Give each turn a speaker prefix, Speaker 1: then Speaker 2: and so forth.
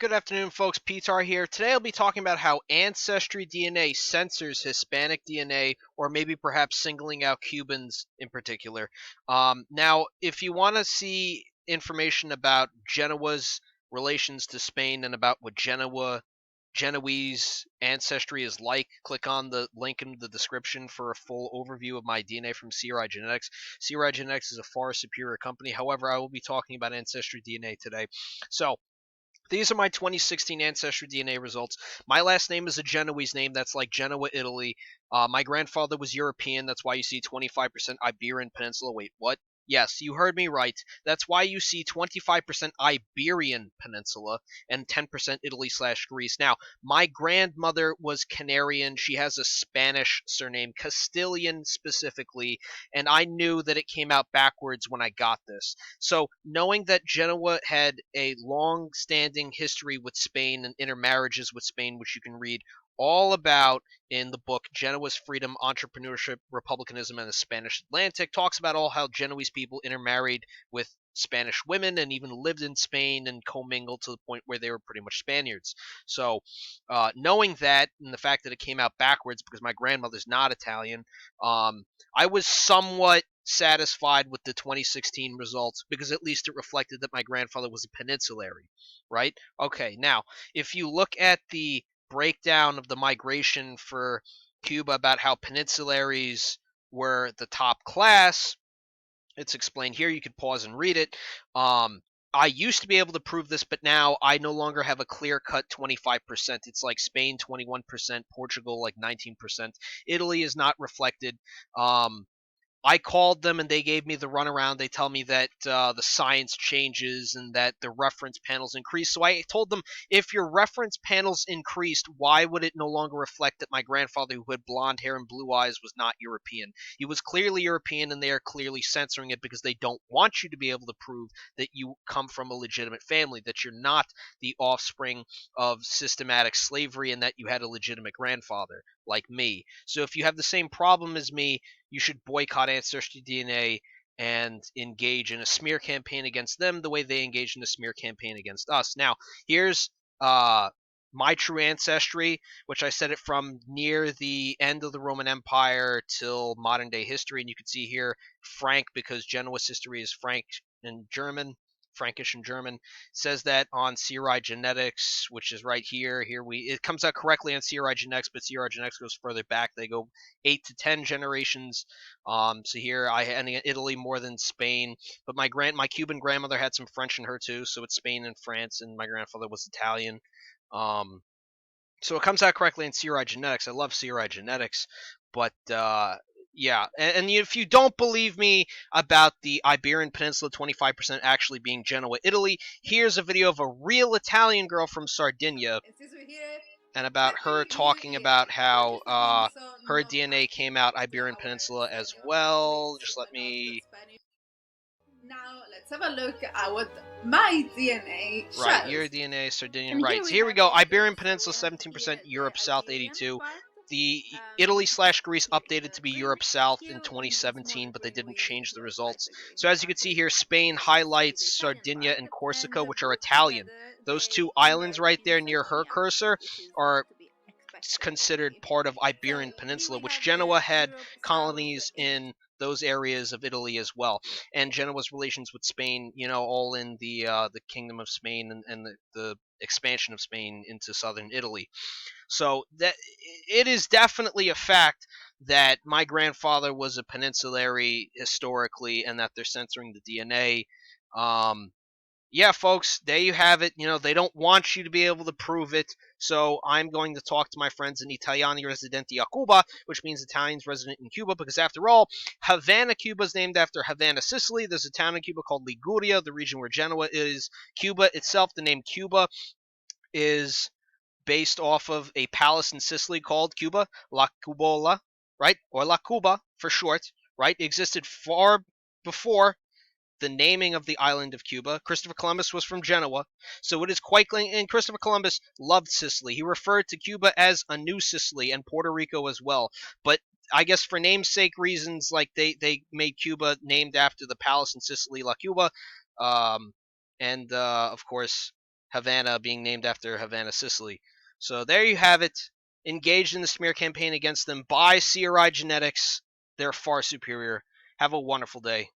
Speaker 1: Good afternoon, folks. Pitar here. Today I'll be talking about how Ancestry DNA censors Hispanic DNA, or maybe perhaps singling out Cubans in particular. Now, if you want to see information about Genoa's relations to Spain and about what Genoese ancestry is like, click on the link in the description for a full overview of my DNA from CRI Genetics. CRI Genetics is a far superior company. However, I will be talking about Ancestry DNA today. So, these are my 2016 Ancestry DNA results. My last name is a Genoese name. That's like Genoa, Italy. My grandfather was European. That's why you see 25% Iberian Peninsula. Wait, what? Yes, you heard me right. That's why you see 25% Iberian Peninsula and 10% Italy/Greece. Now, my grandmother was Canarian. She has a Spanish surname, Castilian specifically, and I knew that it came out backwards when I got this. So, knowing that Genoa had a long standing history with Spain and intermarriages with Spain, which you can read all about in the book Genoa's Freedom, Entrepreneurship, Republicanism, and the Spanish Atlantic, talks about all how Genoese people intermarried with Spanish women and even lived in Spain and commingled to the point where they were pretty much Spaniards. So, knowing that and the fact that it came out backwards because my grandmother's not Italian, I was somewhat satisfied with the 2016 results because at least it reflected that my grandfather was a Peninsulary, right? Okay, now, if you look at the breakdown of the migration for Cuba about how Peninsularies were the top class, it's explained here. You could pause and read it. I used to be able to prove this, but now I no longer have a clear-cut 25%. It's like Spain 21%, Portugal like 19%. Italy is not reflected. I called them and they gave me the runaround. They tell me that the science changes and that the reference panels increase. So I told them, if your reference panels increased, why would it no longer reflect that my grandfather, who had blonde hair and blue eyes, was not European? He was clearly European, and they are clearly censoring it because they don't want you to be able to prove that you come from a legitimate family, that you're not the offspring of systematic slavery, and that you had a legitimate grandfather like me. So if you have the same problem as me, you should boycott Ancestry DNA and engage in a smear campaign against them the way they engage in a smear campaign against us. Now, here's my true ancestry, which I set it from near the end of the Roman Empire till modern day history. And you can see here Frank, because Genoa's history is Frank and German. Frankish and German, says that on CRI Genetics, which is right here. It comes out correctly on CRI Genetics, but CRI Genetics goes further back. They go 8 to 10 generations. So here I had Italy more than Spain, but my Cuban grandmother had some French in her too, so it's Spain and France, and my grandfather was Italian. So it comes out correctly in CRI Genetics. I love CRI Genetics, but yeah, and if you don't believe me about the Iberian Peninsula 25% actually being Genoa, Italy, here's a video of a real Italian girl from Sardinia and about her talking about how her DNA came out Iberian Peninsula as well. Just let me.
Speaker 2: Now let's have a look at what my DNA
Speaker 1: Right,
Speaker 2: shows.
Speaker 1: your DNA, Sardinian.
Speaker 2: And
Speaker 1: Right,
Speaker 2: here
Speaker 1: so
Speaker 2: we
Speaker 1: here we
Speaker 2: have
Speaker 1: go.
Speaker 2: it.
Speaker 1: Iberian
Speaker 2: So we
Speaker 1: Peninsula,
Speaker 2: have here
Speaker 1: 17%,
Speaker 2: the
Speaker 1: Europe South,
Speaker 2: Iberian
Speaker 1: 82.
Speaker 2: part.
Speaker 1: The Italy/Greece
Speaker 2: Here's
Speaker 1: updated
Speaker 2: the
Speaker 1: to be
Speaker 2: green
Speaker 1: Europe South in
Speaker 2: hue, and the smaller
Speaker 1: 2017, but they
Speaker 2: green
Speaker 1: didn't
Speaker 2: we
Speaker 1: change the
Speaker 2: look like
Speaker 1: results.
Speaker 2: the green
Speaker 1: So as you can
Speaker 2: part.
Speaker 1: see here, Spain
Speaker 2: So this is
Speaker 1: highlights
Speaker 2: the Italian
Speaker 1: Sardinia
Speaker 2: part,
Speaker 1: and
Speaker 2: and
Speaker 1: Corsica, which are
Speaker 2: both
Speaker 1: Italian.
Speaker 2: together
Speaker 1: Those
Speaker 2: they
Speaker 1: two islands
Speaker 2: converge
Speaker 1: right there
Speaker 2: into
Speaker 1: near her
Speaker 2: Sardinia,
Speaker 1: cursor
Speaker 2: which is
Speaker 1: are
Speaker 2: to be expected
Speaker 1: considered
Speaker 2: really.
Speaker 1: part of
Speaker 2: So
Speaker 1: Iberian
Speaker 2: here
Speaker 1: Peninsula,
Speaker 2: we
Speaker 1: which
Speaker 2: have the
Speaker 1: Genoa had
Speaker 2: Europe South
Speaker 1: colonies
Speaker 2: East.
Speaker 1: in those areas of Italy as well, and Genoa's relations with Spain, all in the Kingdom of Spain and the expansion of Spain into southern Italy. So that it is definitely a fact that my grandfather was a peninsulary historically, and that they're censoring the DNA. Yeah, folks, there you have it. They don't want you to be able to prove it. So I'm going to talk to my friends in Italiani Residenti a Cuba, which means Italians resident in Cuba, because after all, Havana, Cuba is named after Havana, Sicily. There's a town in Cuba called Liguria, the region where Genoa is. Cuba itself, the name Cuba, is based off of a palace in Sicily called Cuba, La Cubola, right? Or La Cuba for short, right? It existed far before the naming of the island of Cuba. Christopher Columbus was from Genoa, so it is quite. And Christopher Columbus loved Sicily. He referred to Cuba as a new Sicily and Puerto Rico as well. But I guess for namesake reasons, like they made Cuba named after the palace in Sicily, La Cuba, um, and of course Havana being named after Havana, Sicily. So there you have it. Engaged in the smear campaign against them by CRI Genetics. They're far superior. Have a wonderful day.